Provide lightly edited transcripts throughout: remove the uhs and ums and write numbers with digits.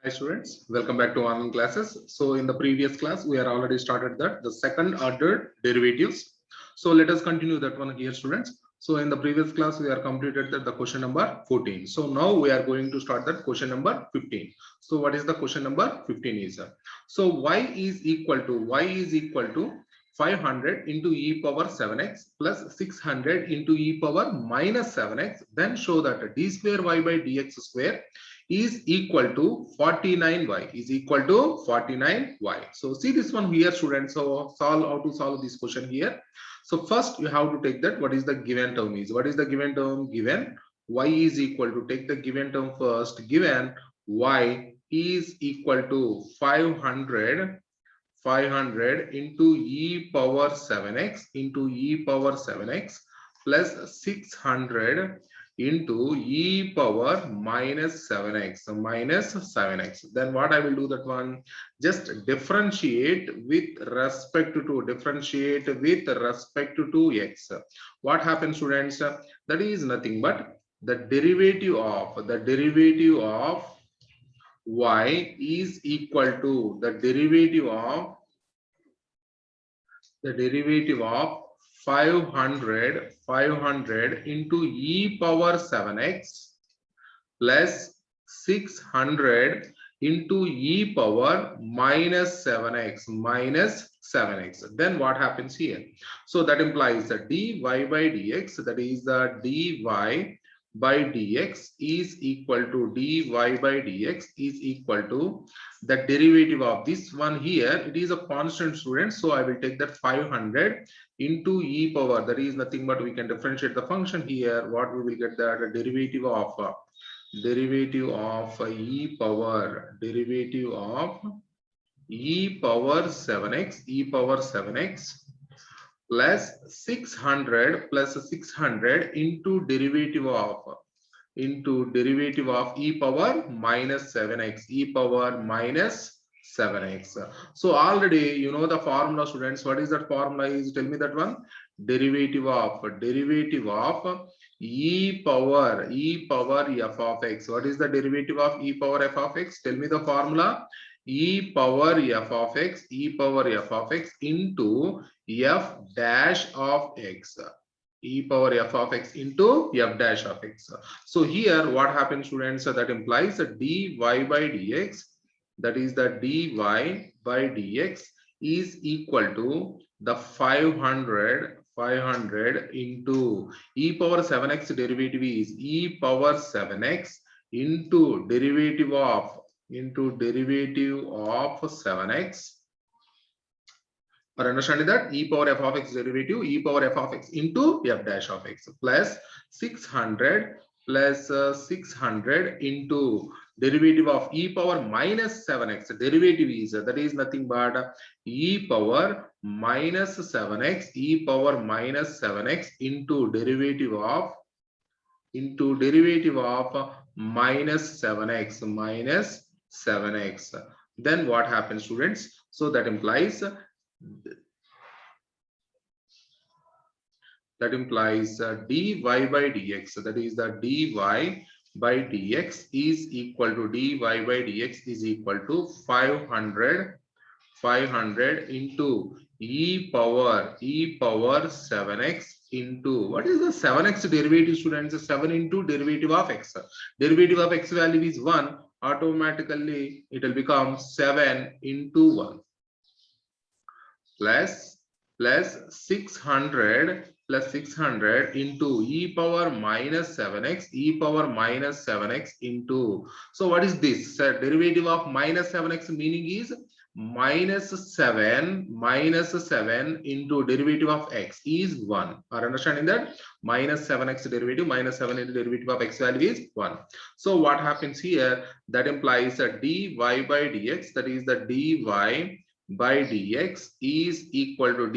Hi students, welcome back to online classes. So in the previous class, we are already started that the second order derivatives. So let us continue that one here students. So in the previous class, we are completed the question number 14. So now we are going to start that question number 15. So what is the question number 15 is? So y is equal to 500 into e power 7x plus 600 into e power minus 7x. Then show that d square y by dx square is equal to 49y. So see this one here students. So solve how to solve this question here. So first you have to take that what is the given term is. What is the given term? Given y is equal to, take the given term first. Given y is equal to 500 into e power 7x plus 600 into e power minus 7x. Then what I will do that one, just differentiate with respect to x. What happens students? That is nothing but the derivative of y is equal to the derivative of 500 into e power 7x plus 600 into e power minus 7x. Then what happens here? So that implies that dy by dx, that is the dy by dx is equal to the derivative of this one here. It is a constant student, so I will take that 500 into e power, that is nothing but we can differentiate the function here. What we will get, that derivative of e power 7x plus 600 into derivative of e power minus 7x. So already you know the formula students. What is that formula is? Tell me that one. Derivative of e power f of x. What is the derivative of e power f of x? Tell me the formula. e power f of x into f dash of x. E power f of x into f dash of x. So here what happens students? So that implies that dy by dx, that is the dy by dx is equal to the 500 into e power 7x, derivative is e power 7x into derivative of 7x. For understanding that, e power f of x derivative, e power f of x into f dash of x plus 600 into derivative of e power minus 7x. Derivative is, that is nothing but e power minus 7x into derivative of minus 7x. Then what happens students? So that implies dy by dx, that is the dy by dx is equal to 500 into e power 7x into, what is the 7x derivative students? 7 into derivative of x. Derivative of x value is 1. Automatically it will become 7 into 1 plus 600 into e power minus 7x into, so what is this? Derivative of minus 7x meaning is minus 7 into derivative of x is 1. Are understanding that? Minus 7x derivative, minus 7 into derivative of x value is 1. So what happens here? That implies a dy by dx, that is the dy by dx is equal to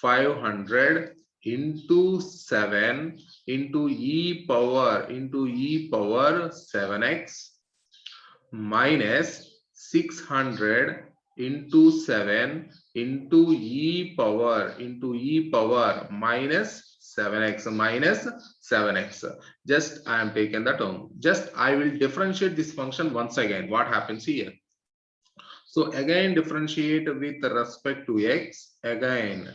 500 into 7 into e power 7x minus 600 into 7 into e power minus 7x minus 7x. Just I am taking the term. Just I will differentiate this function once again. What happens here? So again differentiate with respect to x. Again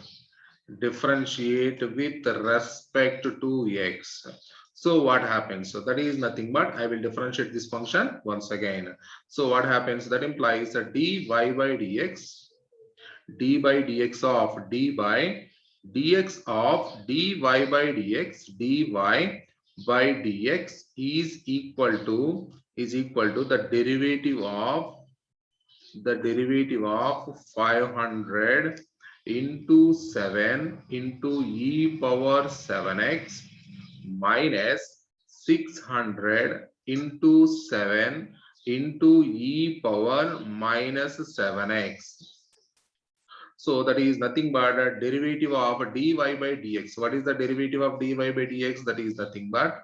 differentiate with respect to x. So what happens? So that is nothing but I will differentiate this function once again. So what happens? That implies that dy by dx, d by dx of d by dx of dy by dx, dy by dx is equal to the derivative of 500 into 7 into e power 7x minus 600 into 7 into e power minus 7x. So that is nothing but a derivative of dy by dx. What is the derivative of dy by dx? That is nothing but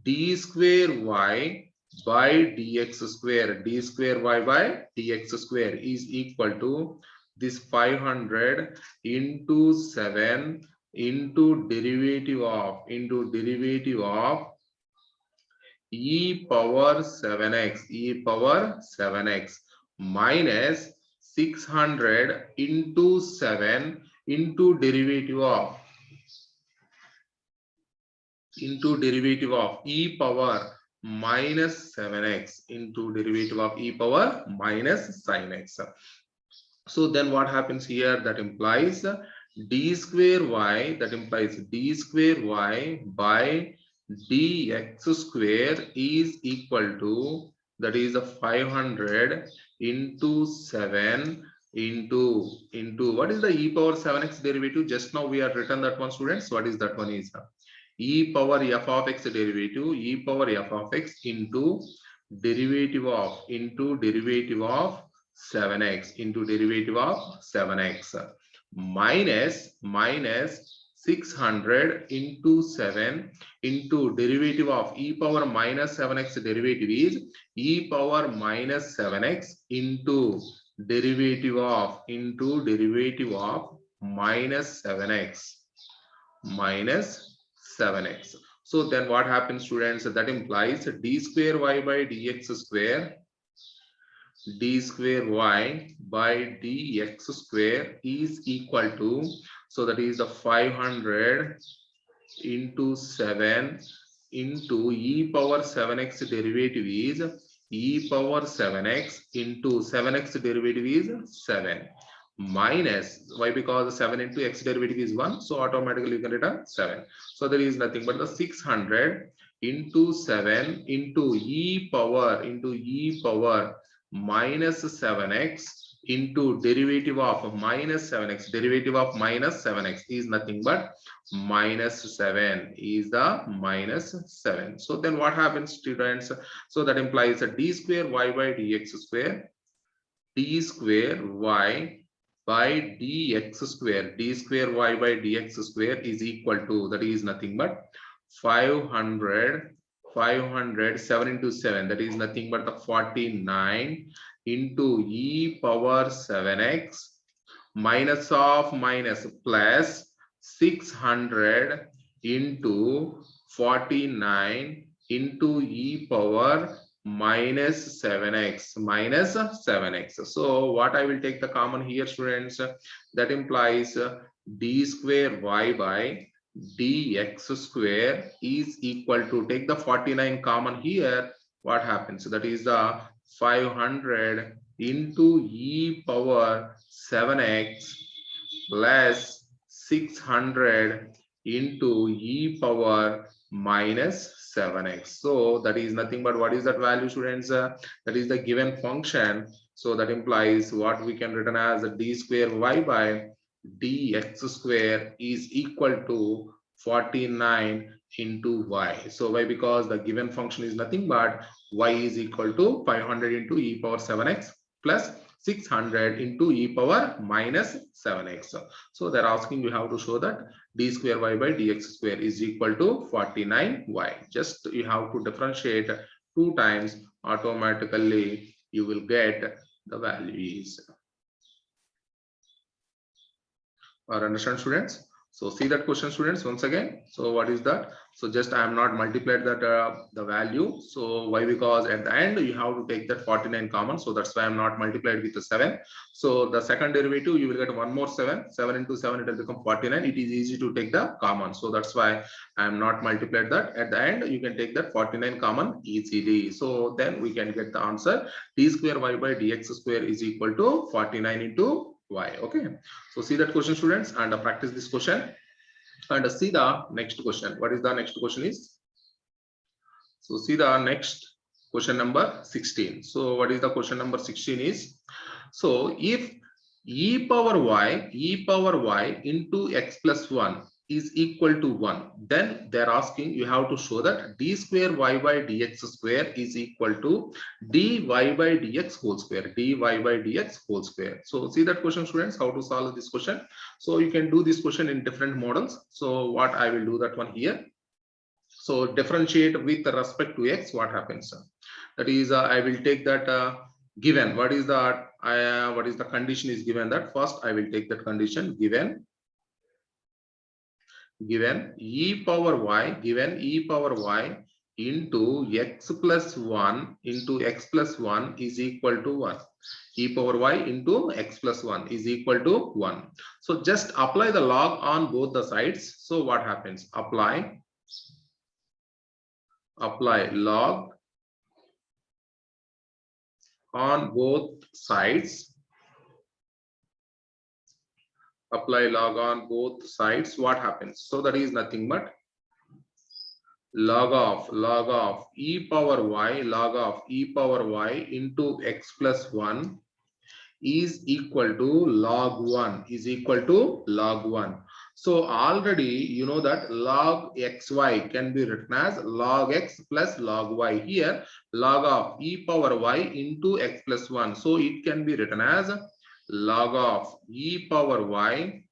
d square y by dx square. D square y by dx square is equal to this 500 into 7 into derivative of e power 7x minus 600 into 7 into derivative of e power minus 7x into derivative of e power minus sin x. So then what happens here? That implies d square y, that implies d square y by dx square is equal to, that is a 500 into 7 into what is the e power 7x derivative? Just now we have written that one, students. What is that one? Is e power f of x derivative, e power f of x into derivative of 7x into derivative of 7x minus 600 into 7 into derivative of e power minus 7x derivative is e power minus 7x into derivative of minus 7x minus 7x. So then what happens, students? That implies d square y by dx square, d square y by dx square is equal to, so that is the 500 into 7 into e power 7x derivative is e power 7x into 7x derivative is 7 minus, why? Because 7 into x derivative is 1, so automatically you can return 7. So there is nothing but the 600 into 7 into e power minus 7x into derivative of minus 7x. Derivative of minus 7x is nothing but minus 7, is the minus 7. So then what happens, students? So that implies a d square y by dx square, d square y by dx square, d square y by dx square is equal to, that is nothing but 500 7 into 7, that is nothing but the 49 into e power 7x minus of minus plus 600 into 49 into e power minus 7x. So what I will take the common here, students? That implies d square y by dx square is equal to, take the 49 common here, what happens? That is the 500 into e power 7x plus 600 into e power minus 7x. So that is nothing but, what is that value, students? That is the given function. So that implies what we can written as d square y by dx square is equal to 49 into y. So why? Because the given function is nothing but y is equal to 500 into e power 7x plus 600 into e power minus 7x. So they're asking you how to show that d square y by dx square is equal to 49y. Just you have to differentiate 2 times, automatically you will get the values. Or understand, students? So see that question, students, once again. So what is that? So just I am not multiplied that the value. So why? Because at the end you have to take that 49 common. So that's why I'm not multiplied with the 7. So the second derivative you will get one more 7. 7 into 7 it will become 49. It is easy to take the common. So that's why I am not multiplied that. At the end you can take that 49 common easily. So then we can get the answer. D square y by dx square is equal to 49 into y. Okay, so see that question, students, and practice this question and see the next question. What is the next question is? So see the next question number 16. So what is the question number 16 is? So if e power y into x plus 1 is equal to 1, then they're asking you have to show that d square y by dx square is equal to dy by dx whole square, dy by dx whole square. So see that question, students, how to solve this question. So you can do this question in different models. So what I will do that one here. So differentiate with respect to x, what happens? That is, I will take that given. What is the condition is given that first I will take that condition given e power y into x plus 1 is equal to 1. E power y into x plus 1 is equal to 1. So just apply the log on both the sides. So what happens? Apply log on both sides. Apply log on both sides. What happens? So that is nothing but log of e power y into x plus 1 is equal to log 1 So already you know that log xy can be written as log x plus log y. Here log of e power y into x plus 1, so it can be written as log of e power y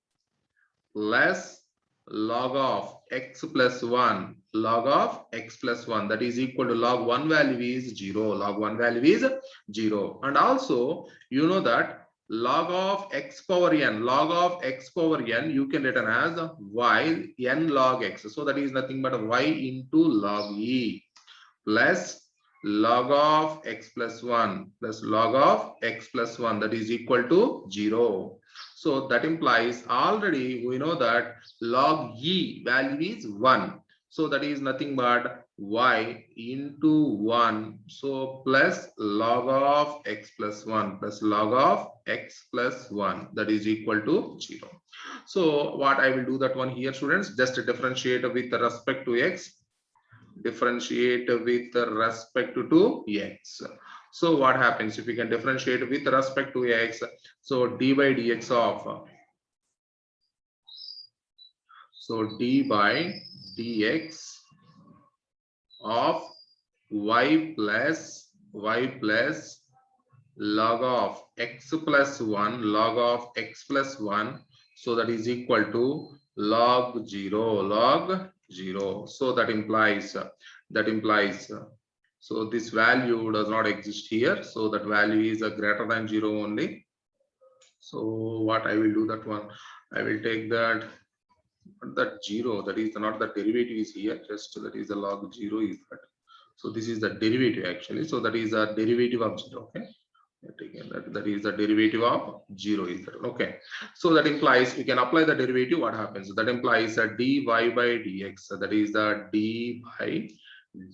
plus log of x plus 1, that is equal to log 1 value is 0, and also you know that log of x power n, you can written as y n log x, so that is nothing but y into log e plus log of x plus 1 that is equal to 0. So that implies already we know that log e value is 1. So that is nothing but y into 1. So plus log of x plus 1 that is equal to 0. So what I will do that one here, students, just differentiate with respect to x. Differentiate with respect to x. So what happens if we can differentiate with respect to x? So d by dx of, so d by dx of y plus log of x plus 1 so that is equal to log 0. So that implies so this value does not exist here, so that value is a greater than 0 only. So what I will do that one, I will take that 0, that is not the derivative is here, just that is the log 0 is that. So this is the derivative actually, so that is a derivative of 0. Okay, again that is the derivative of 0 is that. Okay, so that implies we can apply the derivative. What happens? That implies a dy by dx, so that is the d by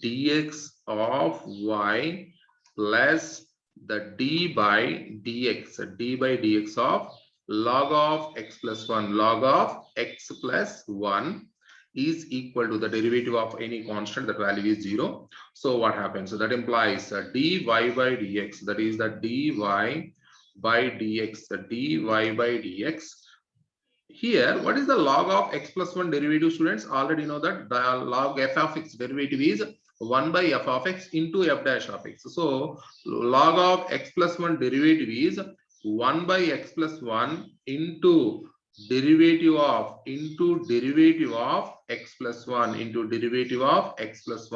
dx of y plus the d by dx of log of x plus 1 is equal to the derivative of any constant, that value is 0. So what happens? So that implies dy by dx, that is the dy by dx. Here, what is the log of x plus 1 derivative, students? Already know that the log f of x derivative is 1 by f of x into f dash of x. So log of x plus 1 derivative is 1 by x plus 1 into derivative of x plus 1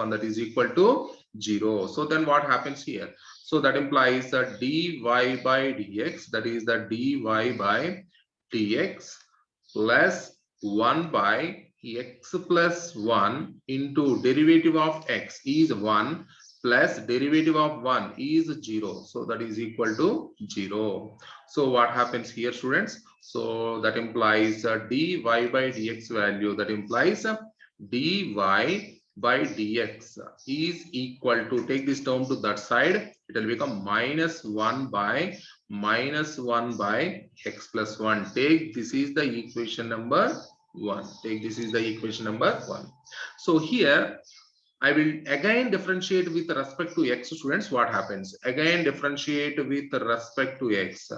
that is equal to 0. So then what happens here? So that implies that dy by dx, that is the dy by dx plus 1 by x plus 1 into derivative of x is 1 plus derivative of 1 is 0. So that is equal to 0. So what happens here, students? So that implies dy by dx value, that implies dy by dx is equal to, take this term to that side, it will become minus 1 by x plus 1. Take this is the equation number 1. Take this is the equation number 1. So here I will again differentiate with respect to x, students. What happens? Again differentiate with respect to x.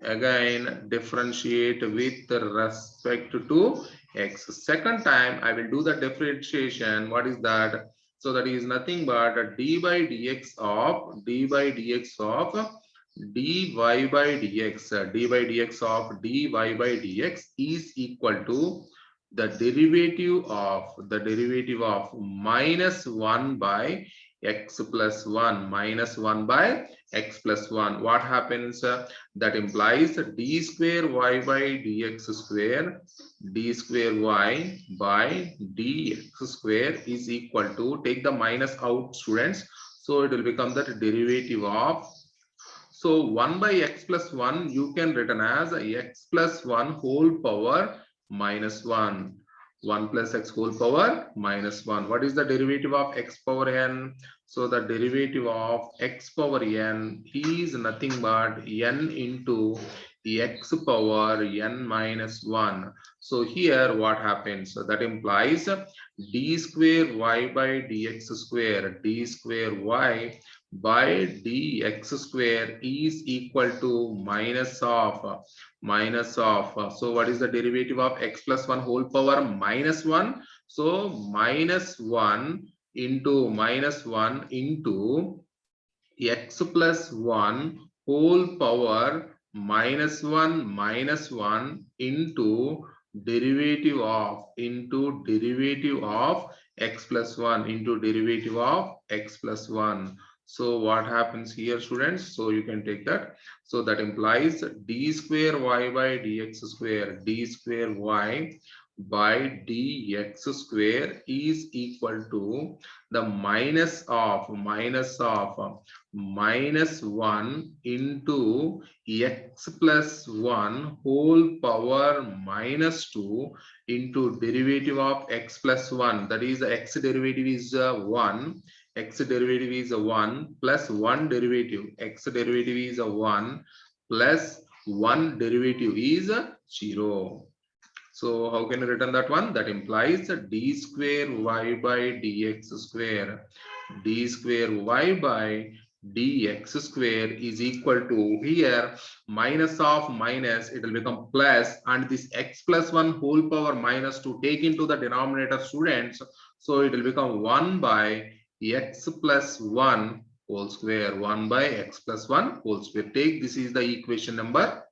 Again differentiate with respect to x. Second time I will do the differentiation. What is that? So that is nothing but d by dx of dy by dx of dy by dx is equal to the derivative of minus 1 by x plus 1, minus 1 by x plus 1. What happens? That implies d square y by dx square, d square y by dx square is equal to, take the minus out, students. So it will become that derivative of, so 1 by x plus 1 you can written as x plus 1 whole power minus 1. 1 plus x whole power minus 1. What is the derivative of x power n? So the derivative of x power n is nothing but n into x power n minus 1. So here what happens? So that implies d square y by dx square, d square y by dx square is equal to minus of, so what is the derivative of x plus 1 whole power minus 1? So minus 1 into x plus 1 whole power minus 1 into derivative of x plus 1 into derivative of x plus 1. So what happens here, students? So you can take that. So that implies d square y by dx square, d square y by dx square is equal to the minus of minus 1 into x plus 1 whole power minus 2 into derivative of x plus 1, that is x derivative is 1, x derivative is 1 plus 1 derivative, x derivative is 1 plus 1 derivative is 0. So how can you return that one? That implies d square y by dx square, d square y by dx square is equal to, here minus of minus, it will become plus, and this x plus 1 whole power minus 2 take into the denominator, students. So it will become 1 by x plus 1 whole square, 1 by x plus 1 whole square. Take this is the equation number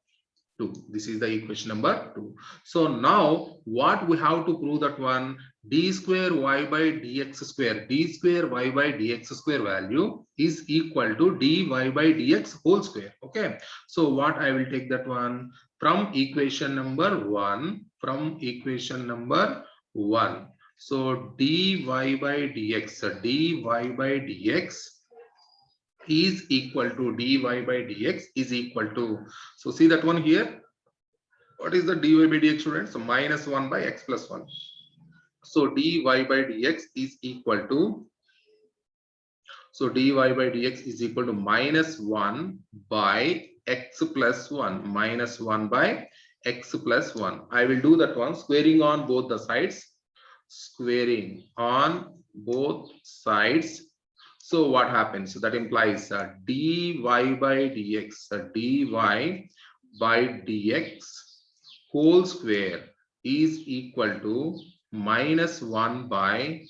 2. This is the equation number 2. So now what we have to prove, that one, d square y by dx square, d square y by dx square value is equal to dy by dx whole square. Okay, so what I will take that one from equation number 1, from equation number 1. So dy by dx, dy by dx is equal to, dy by dx is equal to, so see that one here, what is the dy by dx, students? So minus 1 by x plus 1. So dy by dx is equal to, so dy by dx is equal to minus 1 by x plus 1, minus 1 by x plus 1. I will do that one, squaring on both the sides, squaring on both sides. So what happens? So that implies dy by dx, dy by dx whole square is equal to minus 1 by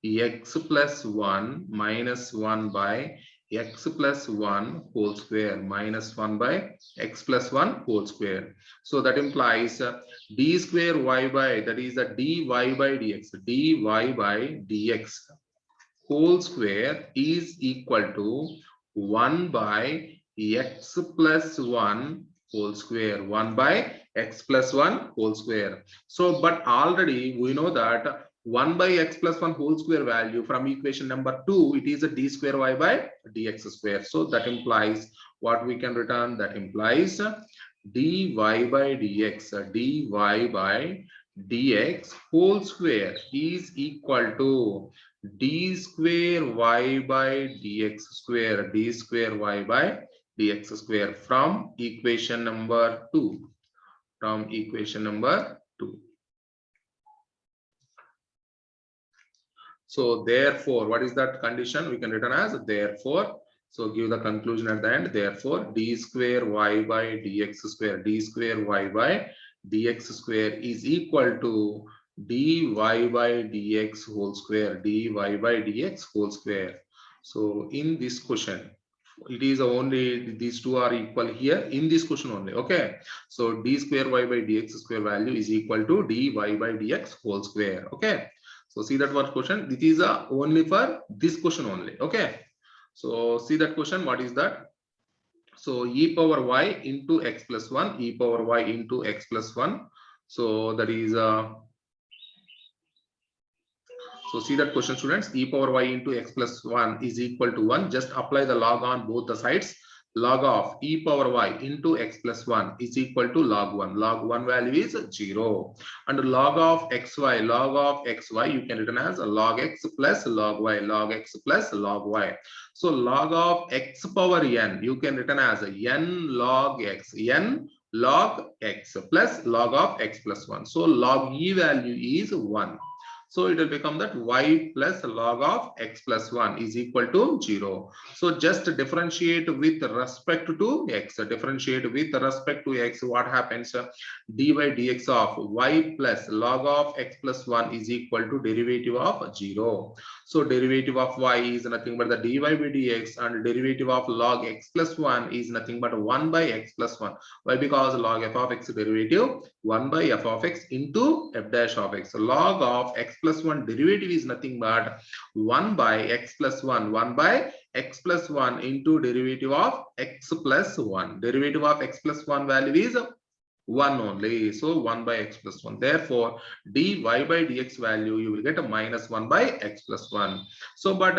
x plus 1, minus 1 by x plus 1 whole square, minus 1 by x plus 1 whole square. So that implies d square y by, that is the dy by dx, dy by dx whole square is equal to 1 by x plus 1 whole square, 1 by x plus 1 whole square. So but already we know that 1 by x plus 1 whole square value from equation number 2, it is a d square y by dx square. So that implies what we can return, that implies dy by dx, dy by dx whole square is equal to d square y by dx square, d square y by dx square from equation number 2, from equation number 2. So therefore, what is that condition? We can return as therefore. So give the conclusion at the end. Therefore, d square y by dx square, d square y by dx square is equal to dy by dx whole square, dy by dx whole square. So in this question, it is only these two are equal here in this question only. Okay, so d square y by dx square value is equal to dy by dx whole square. Okay, so see that one question, it is only for this question only. Okay, so see that question, what is that? So e power y into x plus 1, e power y into x plus 1. So that is so see that question, students, e power y into x plus 1 is equal to 1. Just apply the log on both the sides. Log of e power y into x plus 1 is equal to log 1. Log 1 value is 0. And log of xy, you can written as log x plus log y, log x plus log y. So log of x power n, you can written as n log x, n log x plus log of x plus 1. So log e value is 1. So it will become that y plus log of x plus 1 is equal to 0. So just differentiate with respect to x. Differentiate with respect to x. What happens? D by dx of y plus log of x plus 1 is equal to derivative of 0. So derivative of y is nothing but the dy by dx, and derivative of log x plus 1 is nothing but 1 by x plus 1. Why? Because log f of x derivative 1 by f of x into f dash of x. So log of x plus 1 derivative is nothing but 1 by x plus 1, 1 by x plus 1 into derivative of x plus 1. Derivative of x plus 1 value is 1 only. So 1 by x plus 1. Therefore, dy by dx value, you will get a minus 1 by x plus 1. So, but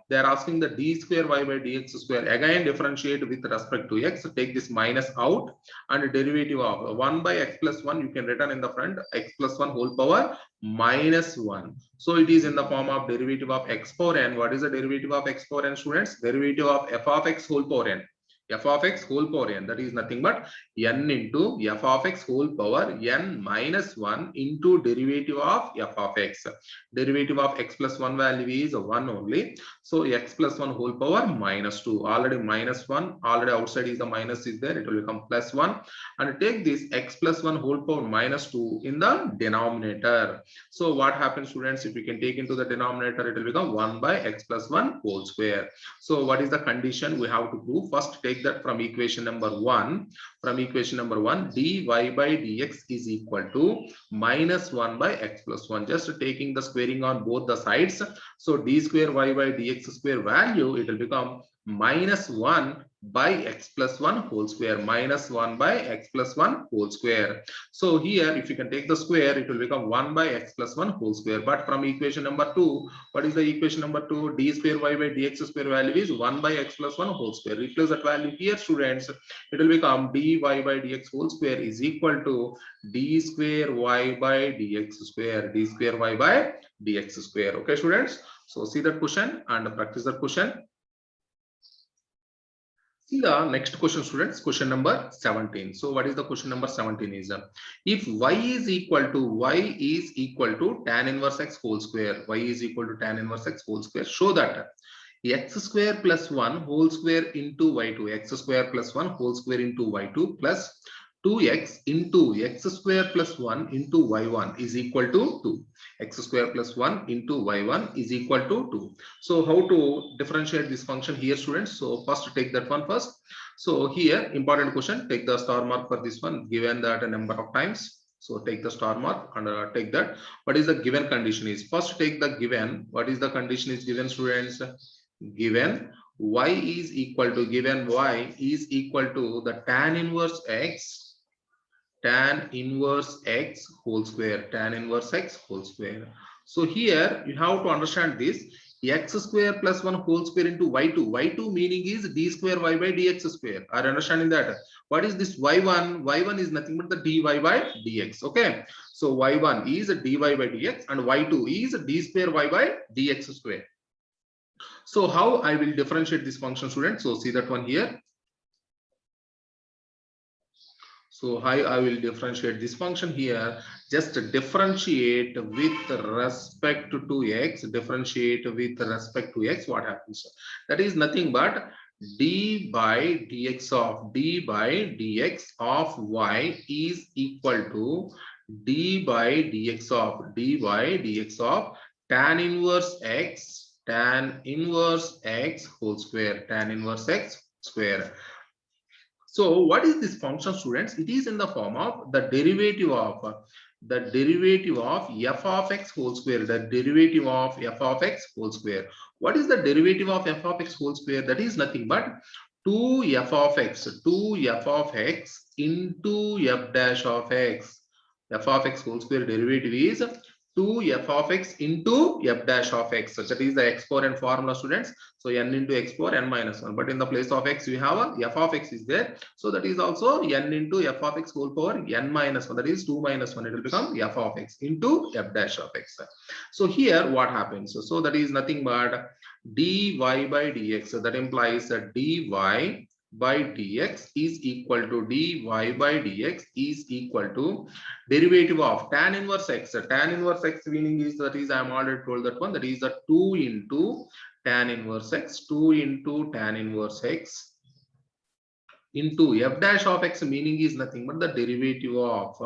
they are asking the d square y by dx square. Again, differentiate with respect to x. So take this minus out, and derivative of 1 by x plus 1, you can return in the front x plus 1 whole power minus 1. So it is in the form of derivative of x power n. What is the derivative of x power n, students? Derivative of f of x whole power n. F of x whole power n, that is nothing but n into f of x whole power n minus 1 into derivative of f of x. Derivative of x plus 1 value is 1 only. So x plus 1 whole power minus 2. Already minus 1. Already outside is the minus is there. It will become plus 1. And take this x plus 1 whole power minus 2 in the denominator. So what happens, students? If we can take into the denominator, it will become 1 by x plus 1 whole square. So what is the condition we have to prove? First, take that from equation number 1. From equation number 1, dy by dx is equal to minus 1 by x plus 1. Just taking the squaring on both the sides. So d square y by dx square value, it will become minus 1 by x plus 1 whole square, minus 1 by x plus 1 whole square. So here, if you can take the square, it will become 1 by x plus 1 whole square. But from equation number 2, what is the equation number 2? D square y by dx square value is 1 by x plus 1 whole square. Replace that value here, students. It will become dy by dx whole square is equal to d square y by dx square, d square y by dx square. Okay, students. So see that question and practice that question. See the next question, students, question number 17. So what is the question number 17 is, if y is equal to tan inverse x whole square, y is equal to tan inverse x whole square, show that x square plus 1 whole square into y2, x square plus 1 whole square into y2 plus 2x into x square plus 1 into y1 is equal to 2. X square plus 1 into y1 is equal to 2. So how to differentiate this function here, students? So first take that one first. So here, important question, take the star mark for this one, given that a number of times. So take the star mark and take that. What is the given condition is? First take the given. What is the condition is given, students? Given y is equal to, given y is equal to the tan inverse x tan inverse x whole square, tan inverse x whole square. So here you have to understand this x square plus 1 whole square into y2. Y2 meaning is d square y by dx square. Are you understanding that? What is this y1? Y1 is nothing but the dy by dx. Okay. So y1 is dy by dx and y2 is d square y by dx square. So how I will differentiate this function, students? So see that one here. So how I will differentiate this function here, just differentiate with respect to x, differentiate with respect to x, what happens? That is nothing but d by dx of y is equal to d by dx of tan inverse x whole square, tan inverse x square. So what is this function, students? It is in the form of the derivative of f of x whole square, the derivative of f of x whole square. What is the derivative of f of x whole square? That is nothing but 2f of x into f dash of x. F of x whole square derivative is 2f of x into f dash of x. So that is the exponent formula, students. So n into x power n minus 1. But in the place of x, we have a f of x is there. So that is also n into f of x whole power n minus 1. That is 2 minus 1. It will become f of x into f dash of x. So here what happens? So that is nothing but dy by dx. So that implies that dy by dx is equal to dy by dx is equal to derivative of tan inverse x. Tan inverse x meaning is, that is I am already told that one, that is the 2 into tan inverse x, 2 into tan inverse x into f dash of x, meaning is nothing but the derivative of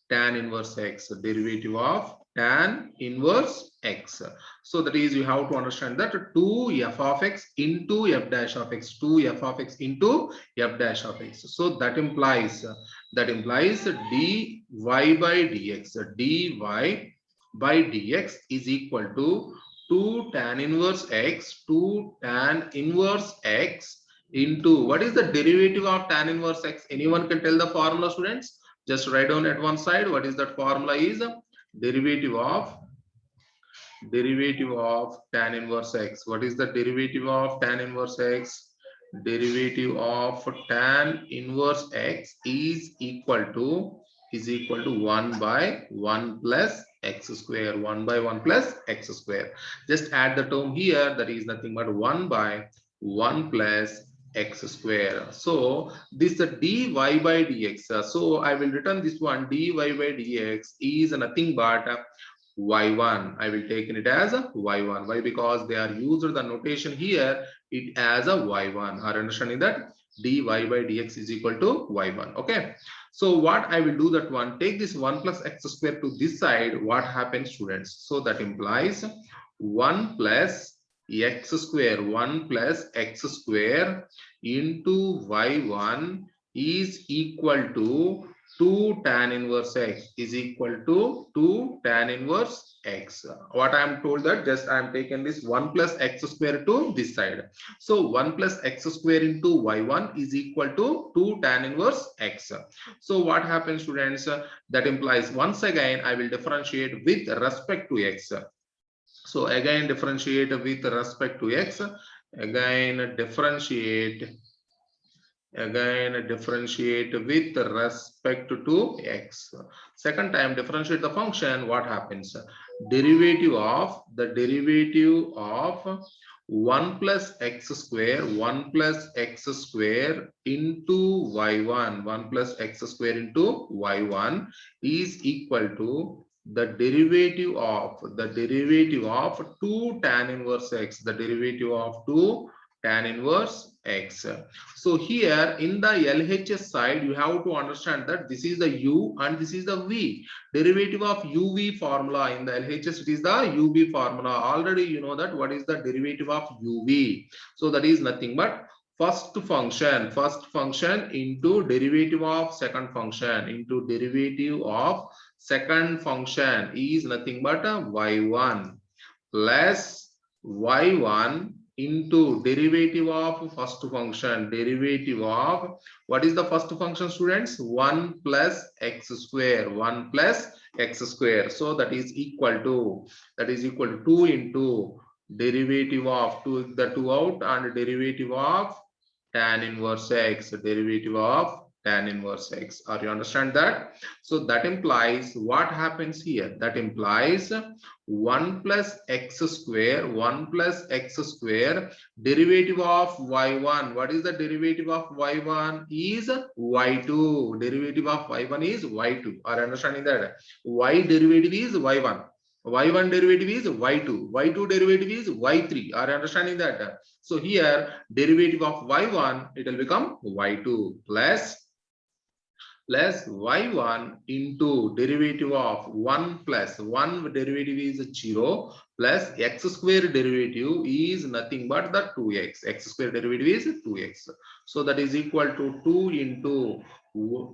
tan inverse x, derivative of tan inverse x. So that is, you have to understand that 2f of x into f dash of x, 2f of x into f dash of x. So that implies dy by dx, dy by dx is equal to 2 tan inverse x, 2 tan inverse x into, what is the derivative of tan inverse x? Anyone can tell the formula, students? Just write down at one side. What is that formula? Is derivative of tan inverse x. What is the derivative of tan inverse x? Derivative of tan inverse x is equal to 1 by 1 plus x square, 1 by 1 plus x square. Just add the term here, that is nothing but 1 by 1 plus x square. So this dy by dx. So I will return this one, dy by dx is nothing but y1. I will take it as a y1. Why? Because they are used the notation here it as a y1. Are understanding that dy by dx is equal to y1. Okay. So what I will do that one, take this 1 plus x square to this side. What happens, students? So that implies 1 plus x square, 1 plus x square into y1 is equal to 2 tan inverse x is equal to 2 tan inverse x. What I am told that, just I am taking this 1 plus x square to this side. So 1 plus x square into y1 is equal to 2 tan inverse x. So what happens, students? That implies, once again I will differentiate with respect to x. So again differentiate with respect to x, again differentiate with respect to x. Second time differentiate the function, what happens? Derivative of 1 plus x square, 1 plus x square into y1, 1 plus x square into y1 is equal to the derivative of 2 tan inverse x, the derivative of 2 tan inverse x. So here in the LHS side, you have to understand that this is the u and this is the v. Derivative of uv formula in the LHS, it is the uv formula. Already you know that what is the derivative of uv. So that is nothing but first function into derivative of second function into derivative of second function is nothing but a y1 plus y1 into derivative of first function, derivative of, what is the first function, students? 1 plus x square, 1 plus x square. So that is equal to 2 into derivative of 2, the 2 out, and derivative of tan inverse x, derivative of tan inverse x. Are you understand that? So that implies what happens here? That implies 1 plus x square, 1 plus x square, derivative of y1. What is the derivative of y1? Is y2. Derivative of y1 is y2. Are you understanding that? Y derivative is y1. Y1 derivative is y2. Y2 derivative is y3. Are you understanding that? So here derivative of y1, it will become y2 plus y1 into derivative of 1 plus 1 derivative is 0 plus x square derivative is nothing but the 2x. X square derivative is 2x. So that is equal to 2 into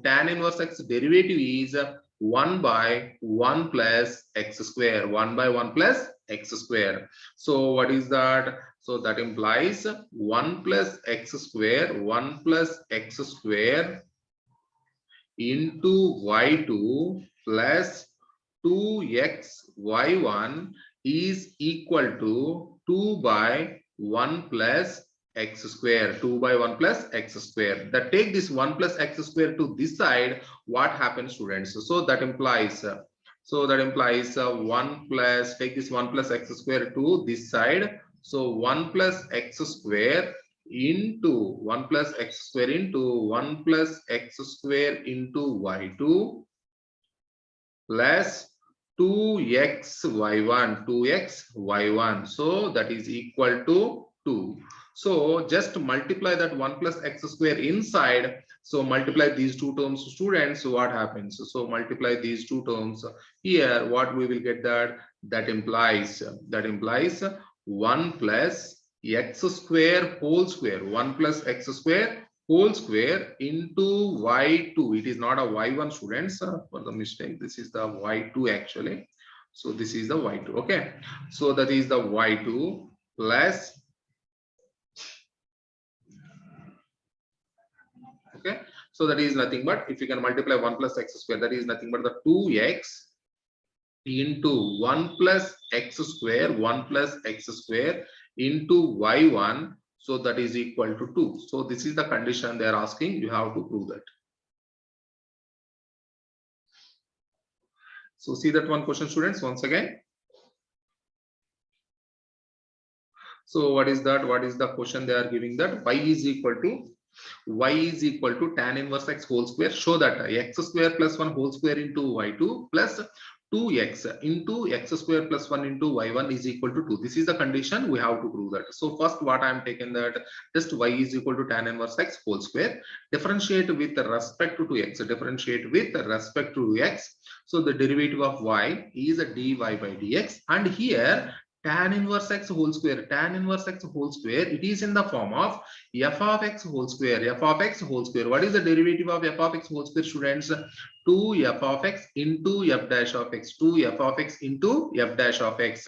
tan inverse x derivative is 1 by 1 plus x square, 1 by 1 plus x square. So what is that? So that implies 1 plus x square, 1 plus x square into y2 plus 2x y1 is equal to 2 by 1 plus x square, 2 by 1 plus x square. That take this 1 plus x square to this side, what happens, students? So that implies 1 plus, take this 1 plus x square to this side. So 1 plus x square into 1 plus x square into 1 plus x square into y2 plus 2x y1. So that is equal to 2. So just multiply that 1 plus x square inside. So multiply these two terms, students. So what happens? So multiply these two terms here. What we will get, that implies 1 plus x square whole square, 1 plus x square whole square into y2. It is not a y1, students, for the mistake. This is the y2 actually. So this is the y2. Okay, so that is the y2 plus, okay, so that is nothing but, if you can multiply 1 plus x square, that is nothing but the 2x into 1 plus x square, 1 plus x square into y1. So that is equal to 2. So this is the condition they are asking. You have to prove that. So see that one question, students, once again. So what is that? What is the question they are giving? That y is equal to tan inverse x whole square. Show that x square plus 1 whole square into y2 plus 2x into x square plus 1 into y1 is equal to 2. This is the condition. We have to prove that. So first what I am taking, that just y is equal to tan inverse x whole square. Differentiate with respect to x. Differentiate with respect to x. So the derivative of y is a dy by dx, and here tan inverse x whole square, it is in the form of f of x whole square. What is the derivative of f of x whole square, students? 2f of x into f dash of x, 2f of x into f dash of x.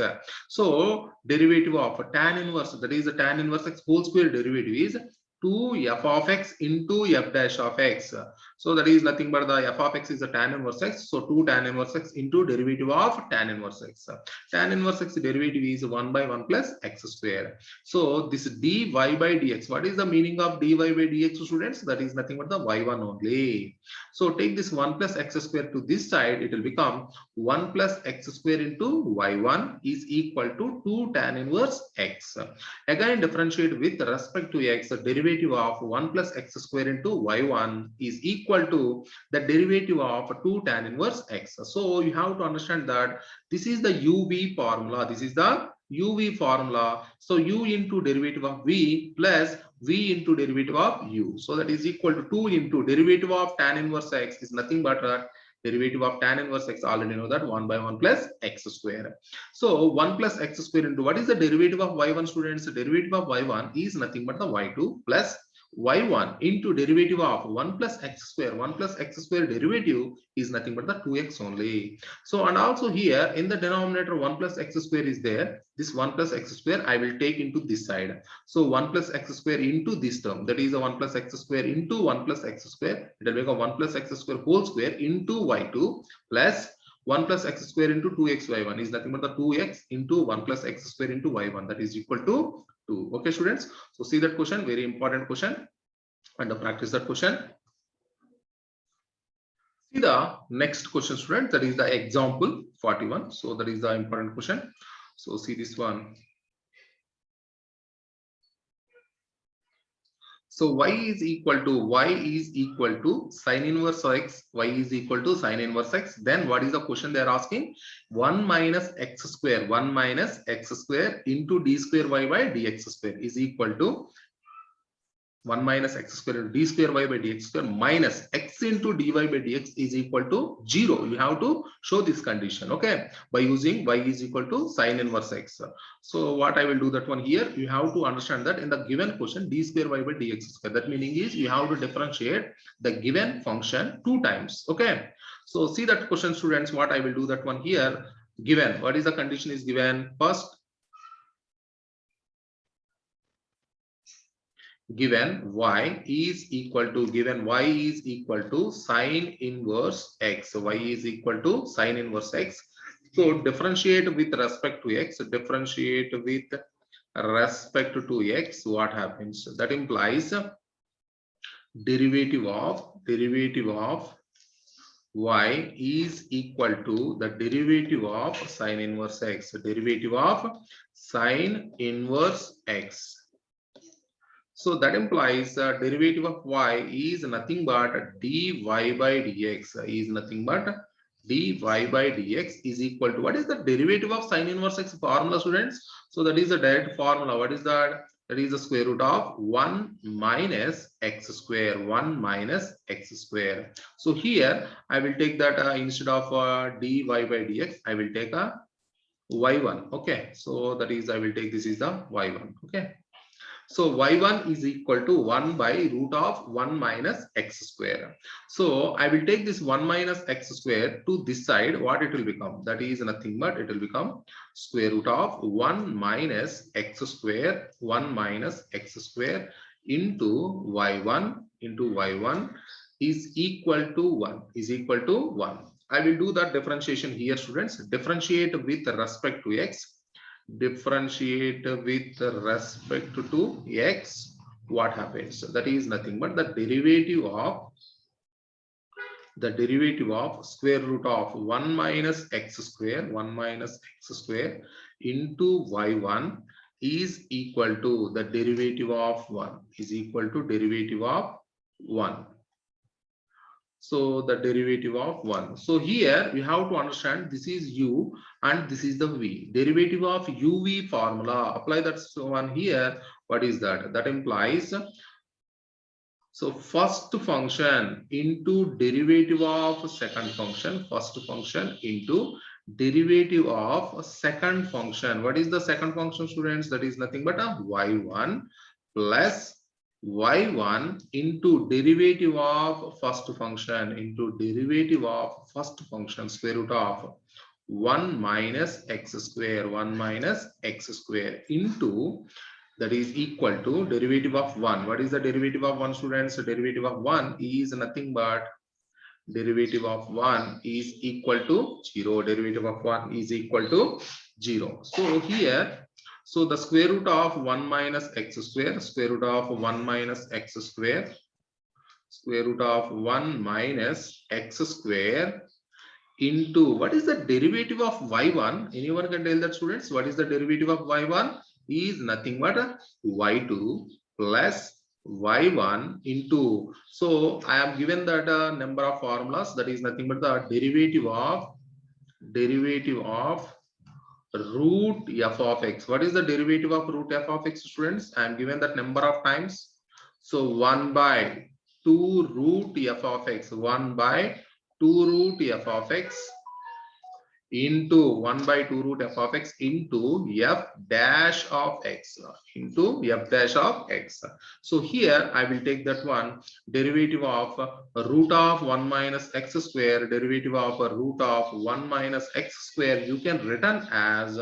So derivative of tan inverse, that is the tan inverse x whole square derivative is 2f of x into f dash of x. So that is nothing but the f of x is a tan inverse x. So 2 tan inverse x into derivative of tan inverse x. Tan inverse x derivative is 1 by 1 plus x square. So this dy by dx, what is the meaning of dy by dx, students? That is nothing but the y1 only. So take this 1 plus x square to this side, it will become 1 plus x square into y1 is equal to 2 tan inverse x. Again differentiate with respect to x. The derivative of 1 plus x square into y1 is equal to the derivative of 2 tan inverse x. So you have to understand that this is the uv formula. So u into derivative of v plus v into derivative of u. So that is equal to 2 into derivative of tan inverse x is nothing but derivative of tan inverse x, already know that 1 by 1 plus x square. So 1 plus x square into, what is the derivative of y1, students? The derivative of y1 is nothing but the y2 plus y1 into derivative of 1 plus x square. 1 plus x square derivative is nothing but the 2x only. So and also here in the denominator 1 plus x square is there. This 1 plus x square I will take into this side. So 1 plus x square into this term, that is a 1 plus x square into 1 plus x square. It will become 1 plus x square whole square into y2 plus 1 plus x square into 2x y1 is nothing but the 2x into 1 plus x square into y1, that is equal to 2. Okay students, so see that question, very important question, and practice that question. See the next question student, that is the example 41. So that is the important question. So see this one. So y is equal to sine inverse x, y is equal to sine inverse x. Then what is the question they are asking? 1 minus x square into d square y by dx square is equal to 1 minus x square into d square y by dx square minus x into dy by dx is equal to 0. You have to show this condition, okay, by using y is equal to sine inverse x. So what I will do that one here, you have to understand that in the given question d square y by dx square, that meaning is you have to differentiate the given function 2 times, okay. So see that question students, what I will do that one here, given what is the condition is given, first given y is equal to sine inverse x. So y is equal to sine inverse x. So differentiate with respect to x. What happens? That implies derivative of y is equal to the derivative of sine inverse x. Derivative of sine inverse x. So that implies derivative of y is nothing but dy by dx is equal to, what is the derivative of sine inverse x formula students? So that is a direct formula. What is that? That is the square root of 1 minus x square. So here I will take that instead of dy by dx, I will take a y1. Okay, so that is I will take this is the y1. Okay. So y1 is equal to 1 by root of 1 minus x square. So I will take this 1 minus x square to this side. What it will become? That is nothing but it will become square root of 1 minus x square into y1 is equal to 1. I will do that differentiation here students. Differentiate with respect to x. What happens? That is nothing but the derivative of square root of 1 minus x square into y1 is equal to the derivative of 1 So the derivative of 1. So here you have to understand this is u and this is the v. Derivative of uv formula. Apply that one here. What is that? That implies, so first function into derivative of second function. First function into derivative of second function. What is the second function students? That is nothing but a y1 plus y1 into derivative of first function square root of 1 minus x square into, that is equal to derivative of 1. What is the derivative of 1 students? Derivative of 1 is nothing but derivative of 1 is equal to 0. Derivative of 1 is equal to 0. So here, so the square root of 1 minus x square, square root of 1 minus x square into, what is the derivative of y1? Anyone can tell that students? What is the derivative of y1? Is nothing but y2 plus y1 into, so I am given that number of formulas, that is nothing but the derivative of root f of x. What is the derivative of root f of x students? I am given that number of times. So 1 by 2 root f of x, 1 by 2 root f of x into 1 by 2 root f of x into f dash of x into f dash of x. So here I will take that one derivative of root of 1 minus x square, derivative of root of 1 minus x square you can written as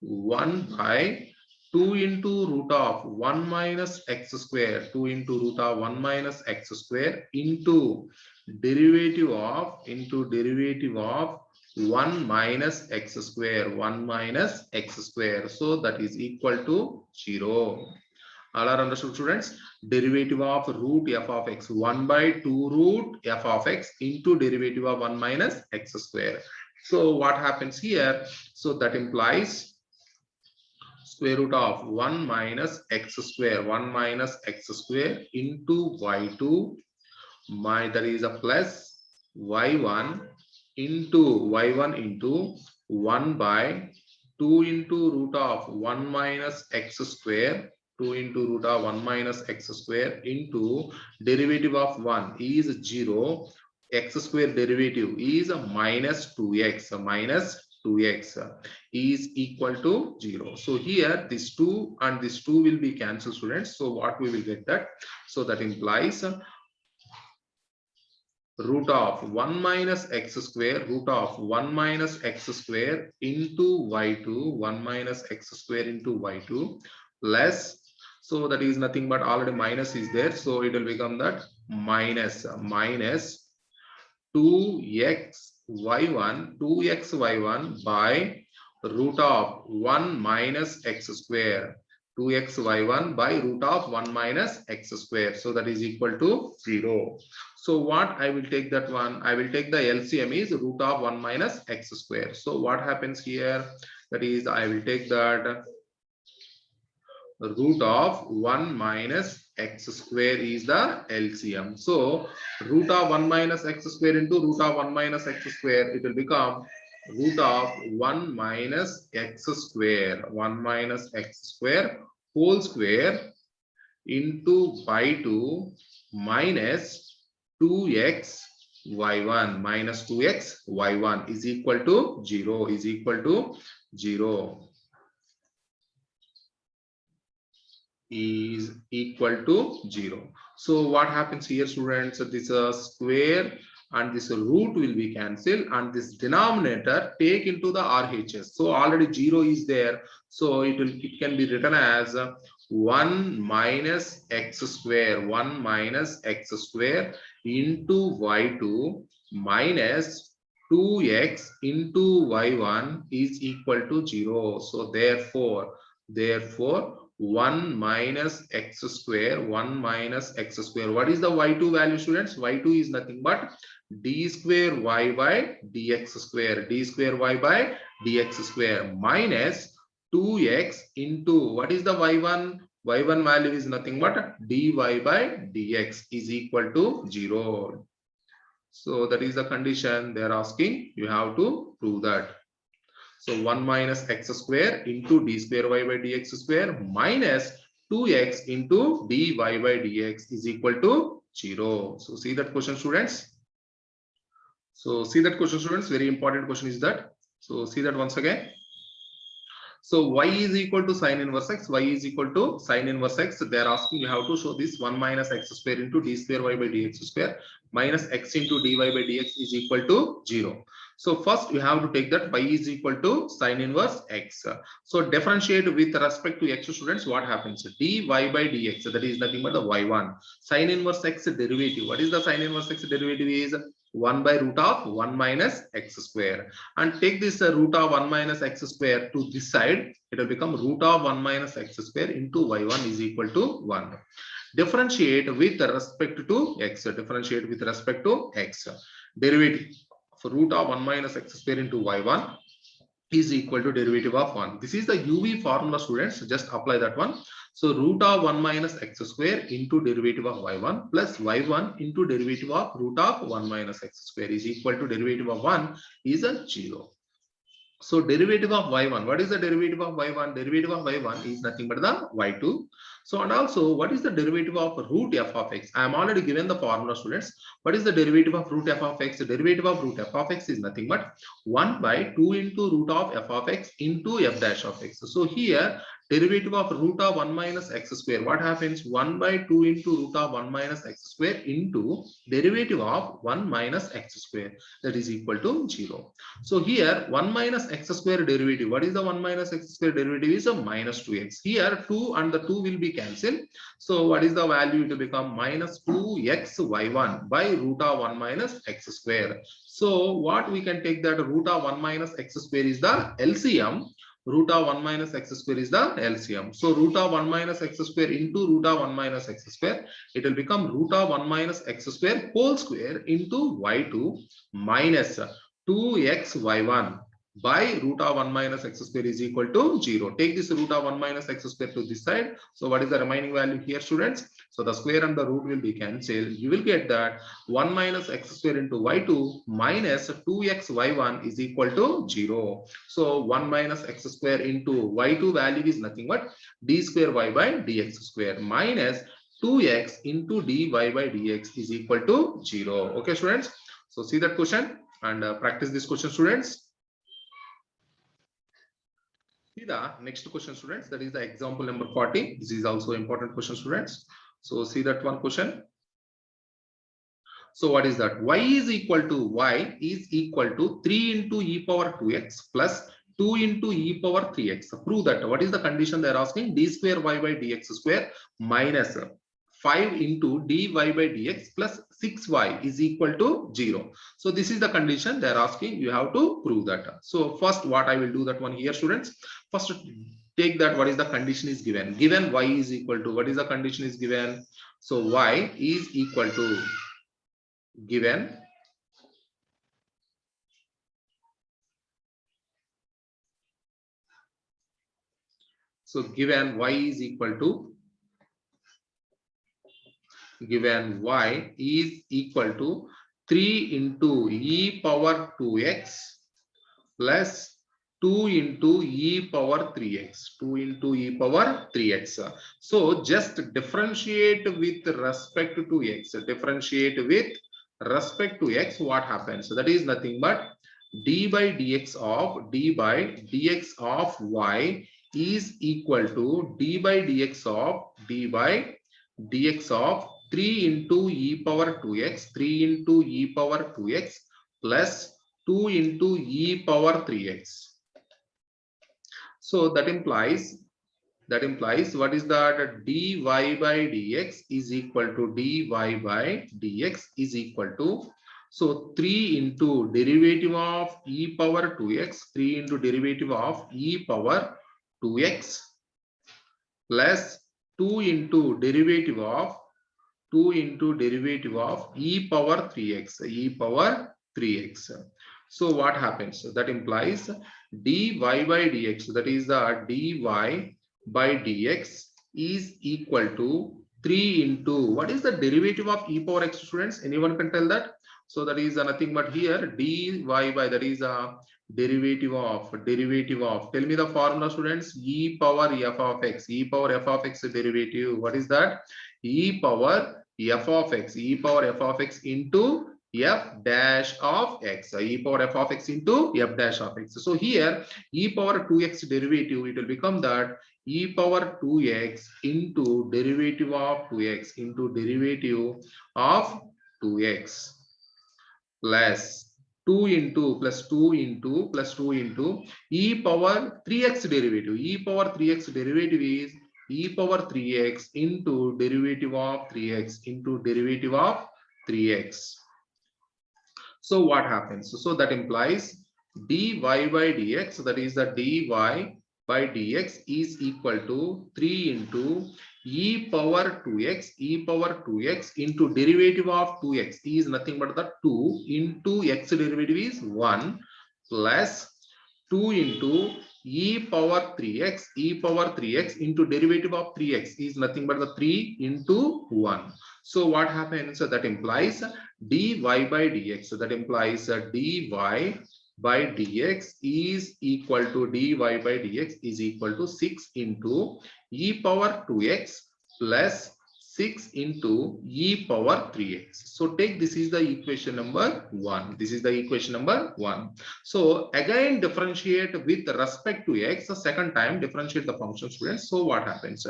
1 by 2 into root of 1 minus x square, 2 into root of 1 minus x square into derivative of 1 minus x square, 1 minus x square. So that is equal to 0. All are understood, students? Derivative of root f of x, 1 by 2 root f of x into derivative of 1 minus x square. So what happens here? So that implies square root of 1 minus x square, 1 minus x square into y2, that is a plus y1 into 1 by 2 into root of 1 minus x square, 2 into root of 1 minus x square into derivative of 1 is 0, x square derivative is minus 2x, is equal to 0. So here this 2 and this 2 will be cancelled, students. So what we will get that? So that implies root of 1 minus x square, root of 1 minus x square into y2, 1 minus x square into y2 plus, so that is nothing but already minus is there, so it will become that minus 2xy1 by root of 1 minus x square, 2xy1 by root of 1 minus x square, so that is equal to 0. So what I will take that one, I will take the LCM is root of 1 minus x square. So what happens here? That is, I will take that root of 1 minus x square is the LCM. So root of 1 minus x square into root of 1 minus x square, it will become root of 1 minus x square, 1 minus x square whole square into y2 minus 2x y1 minus 2x y1 is equal to 0, is equal to 0, is equal to 0. So what happens here, students? This square and this root will be cancelled and this denominator take into the RHS. So already 0 is there. So it can be written as 1 minus x square, 1 minus x square into y2 minus 2x into y1 is equal to 0. So therefore 1 minus x square, 1 minus x square. What is the y2 value, students? Y2 is nothing but d square y by dx square, d square y by dx square minus 2x into, what is the y1? Y1 value is nothing but dy by dx is equal to 0. So that is the condition they are asking. You have to prove that. So 1 minus x square into d square y by dx square minus 2x into dy by dx is equal to 0. So see that question, students. So see that question, students. Very important question is that. So see that once again. So y is equal to sine inverse x, y is equal to sine inverse x. They are asking you have to show this 1 minus x square into d square y by dx square minus x into dy by dx is equal to 0. So first you have to take that y is equal to sine inverse x. So differentiate with respect to x, students. What happens? dy by dx, that is nothing but the y1. Sine inverse x derivative. What is the sine inverse x derivative? Is 1 by root of 1 minus x square, and take this root of 1 minus x square to this side, it will become root of 1 minus x square into y1 is equal to 1. Differentiate with respect to x, differentiate with respect to x. Derivative of root of 1 minus x square into y1 is equal to derivative of 1. This is the UV formula, students. Just apply that one. So root of 1 minus x square into derivative of y1 plus y1 into derivative of root of 1 minus x square is equal to derivative of 1 is a 0. So derivative of y1, what is the derivative of y1? Derivative of y1 is nothing but the y2. So, and also, what is the derivative of root f of x? I am already given the formula, students. What is the derivative of root f of x? The derivative of root f of x is nothing but 1 by 2 into root of f of x into f dash of x. So here, derivative of root of 1 minus x square. What happens? 1 by 2 into root of 1 minus x square into derivative of 1 minus x square, that is equal to 0. So here 1 minus x square derivative. What is the 1 minus x square derivative? Is a minus 2x. Here 2 and the 2 will be cancelled. So what is the value? It will become minus 2xy1 by root of 1 minus x square. So what we can take that root of 1 minus x square is the LCM. Root of 1 minus x square is the LCM. So root of 1 minus x square into root of 1 minus x square, it will become root of 1 minus x square whole square into y2 minus 2xy1 by root of 1 minus x square is equal to 0. Take this root of 1 minus x square to this side. So what is the remaining value here, students? So the square and the root will be cancelled. You will get that 1 minus x square into y2 minus 2xy1 is equal to 0. So 1 minus x square into y2 value is nothing but d square y by dx square minus 2x into dy by dx is equal to 0. Okay, students. So see that question and practice this question, students. See the next question, students. That is the example number 40. This is also important question, students. So see that one question. So what is that? Y is equal to 3 into e power 2x plus 2 into e power 3x. Prove that. What is the condition they are asking? D square y by dx square minus 5 into dy by dx plus 6y is equal to 0. So this is the condition they are asking. You have to prove that. So first what I will do that one here, students. First take that what is the condition is given. Given y is equal to, what is the condition is given? So y is equal to given given y is equal to 3 into e power 2x plus 2 into e power 3x, 2 into e power 3x. So just differentiate with respect to x. Differentiate with respect to x. What happens? So that is nothing but d by dx of y is equal to d by dx of 3 into e power 2x, 3 into e power 2x plus 2 into e power 3x. So that implies what is that? Dy by dx is equal to dy by dx is equal to, so 3 into derivative of e power 2x, 3 into derivative of e power 2x plus 2 into derivative of e power 3x. So what happens? That implies dy by dx, that is the dy by dx is equal to 3 into, what is the derivative of e power x, students? Anyone can tell that? So that is nothing but here dy by, that is a derivative of, tell me the formula, students. E power f of x, derivative, what is that? E power f of x into f dash of x, e power f of x into f dash of x. So here e power 2x derivative, it will become that e power 2x into derivative of 2x into derivative of 2x plus 2 into plus 2 into e power 3x derivative. E power 3x derivative is e power 3x into derivative of 3x into derivative of 3x. So what happens? So that implies dy by dx, that is the dy by dx is equal to 3 into e power 2x into derivative of 2x is nothing but the 2 into x derivative is 1 plus 2 into e power 3x into derivative of 3x is nothing but the 3 into 1. So what happens? So that implies dy by dx. So that implies dy by dx is equal to dy by dx is equal to 6 into e power 2x plus 6 into e power 3x. So take this is the equation number 1. This is the equation number 1. So again differentiate with respect to x. The second time differentiate the function, students. So what happens?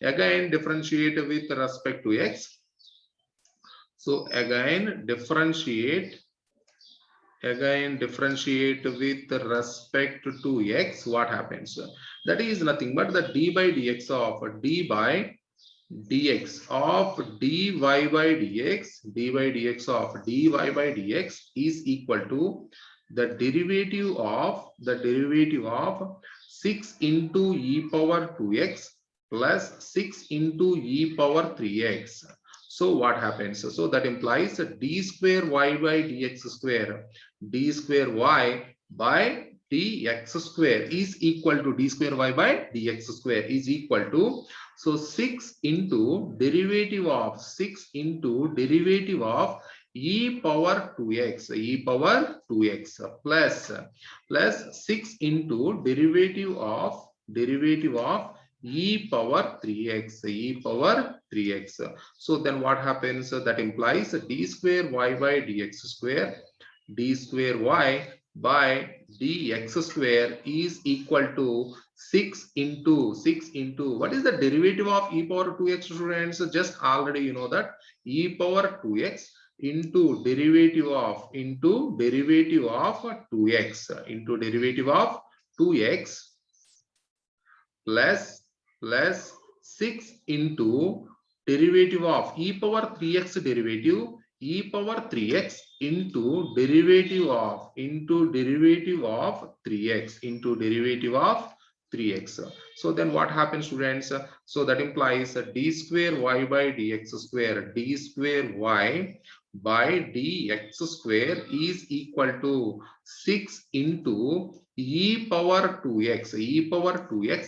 Again differentiate with respect to x. So again differentiate with respect to x. What happens? That is nothing but the d by dx of d by dx of dy by dx of dy by dx is equal to the derivative of 6 into e power 2x plus 6 into e power 3x. So what happens? So that implies d square y by dx square, d square y by dx square is equal to d square y by dx square is equal to, so 6 into derivative of e power 2x plus 6 into derivative of e power 3x. So then what happens? That implies d square y by dx square, d square y by dx square is equal to 6 into what is the derivative of e power 2x, students? Just already you know that e power 2x into derivative of 2x plus 6 into derivative of e power 3x derivative e power 3x into derivative of 3x. So then what happens, students? So that implies d square y by dx square, d square y by dx square is equal to 6 into e power 2x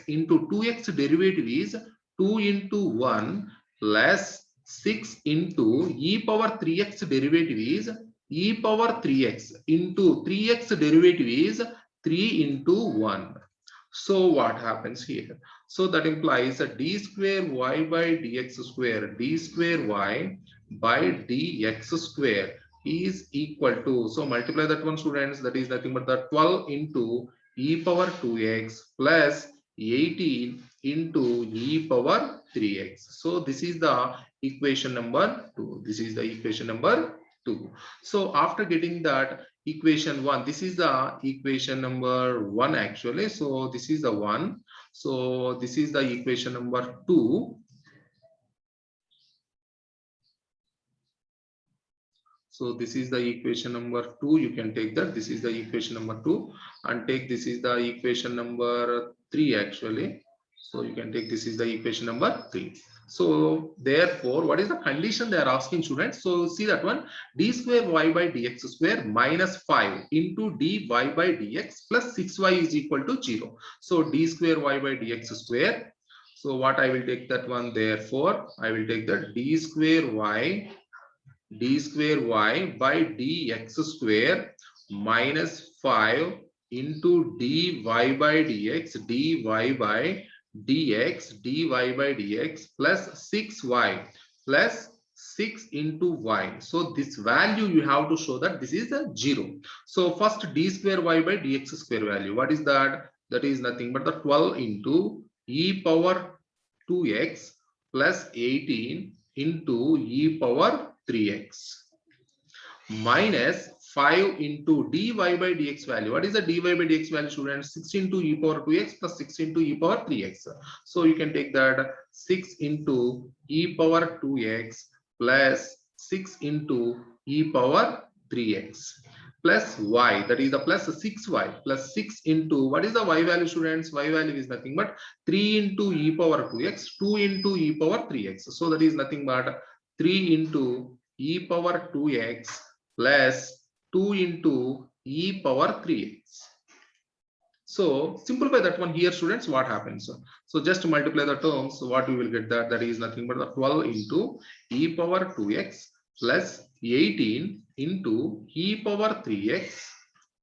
into 2x derivative is 2 into 1 plus 6 into e power 3x derivative is e power 3x into 3x derivative is 3 into 1. So what happens here? So that implies that d square y by dx square, d square y by dx square is equal to, so multiply that one, students, that is nothing but the 12 into e power 2x plus 18 into e power 3x. So this is the equation number 2. So after getting that equation 1, this is the equation number 1 actually. So this is the 1. So this is the equation number 2. So this is the equation number 2. You can take that. This is the equation number 2 and take this is the equation number 3 actually. So you can take this is the equation number 3. So therefore, what is the condition they are asking, students? So see that one, d square y by dx square minus 5 into dy by dx plus 6y is equal to 0. So d square y by dx square. So what I will take that one, therefore I will take that d square y by dx square minus 5 into dy by dx plus 6y plus 6 into y. So this value you have to show that this is a 0. So first d square y by dx square value, what is that? That is nothing but the 12 into e power 2x plus 18 into e power 3x minus 5 into dy by dx value. What is the dy by dx value, students? 6 into e power 2x plus 6 into e power 3x. So you can take that 6 into e power 2x plus 6 into e power 3x plus y, that is the plus 6y plus 6 into, what is the y value, students? Y value is nothing but 3 into e power 2x, 2 into e power 3x. So that is nothing but 3 into e power 2x plus 2 into e power 3x. So simplify that one here, students. What happens? So just multiply the terms. What we will get, that is nothing but the 12 into e power 2x plus 18 into e power 3x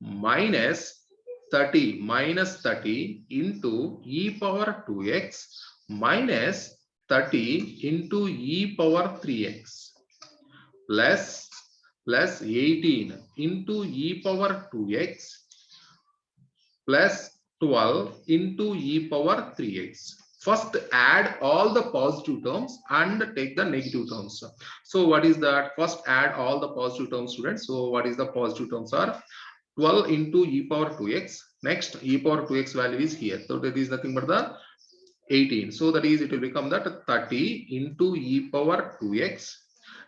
minus 30 into e power 2x minus 30 into e power 3x plus 18 into e power 2x plus 12 into e power 3x. First add all the positive terms and take the negative terms. So what is that? First add all the positive terms, students. So what is the positive terms are? 12 into e power 2x. Next, e power 2x value is here. So that is nothing but the 18. So that is, it will become that 30 into e power 2x.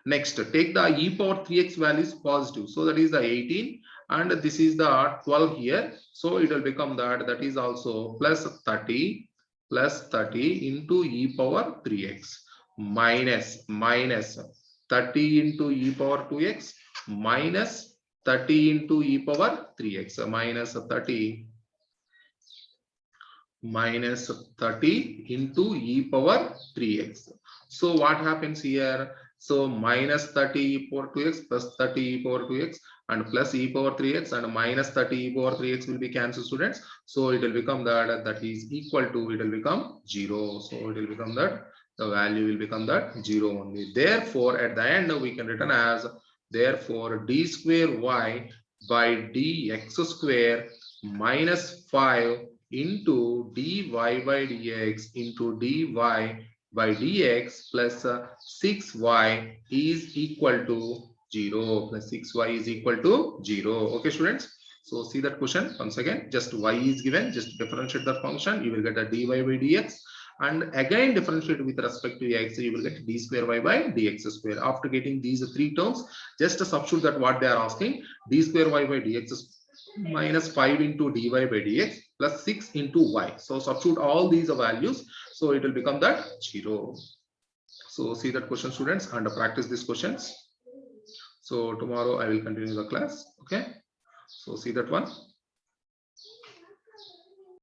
Next, take the e power 3x value is positive. So that is the 18 and this is the 12 here. So it will become that is also plus 30 into e power 3x minus 30 into e power 2x minus 30 into e power 3x minus 30 into e power 3x. So what happens here? So minus 30 e power 2x plus 30 e power 2x and plus e power 3x and minus 30 e power 3x will be cancelled, students. So it will become that is equal to, it will become 0. So it will become that the value will become that 0 only. Therefore, at the end we can written as, therefore d square y by dx square minus 5 into dy by dx into dy by dx plus 6y is equal to 0 plus 6y is equal to 0. Okay, students. So see that question once again. Just y is given. Just differentiate that function. You will get a dy by dx. And again differentiate with respect to x. You will get d square y by dx square. After getting these three terms, just substitute that what they are asking. D square y by dx minus 5 into dy by dx plus 6 into y. So substitute all these values. So it will become that 0. So see that question, students, and practice these questions. So tomorrow I will continue the class. Okay. So see that one.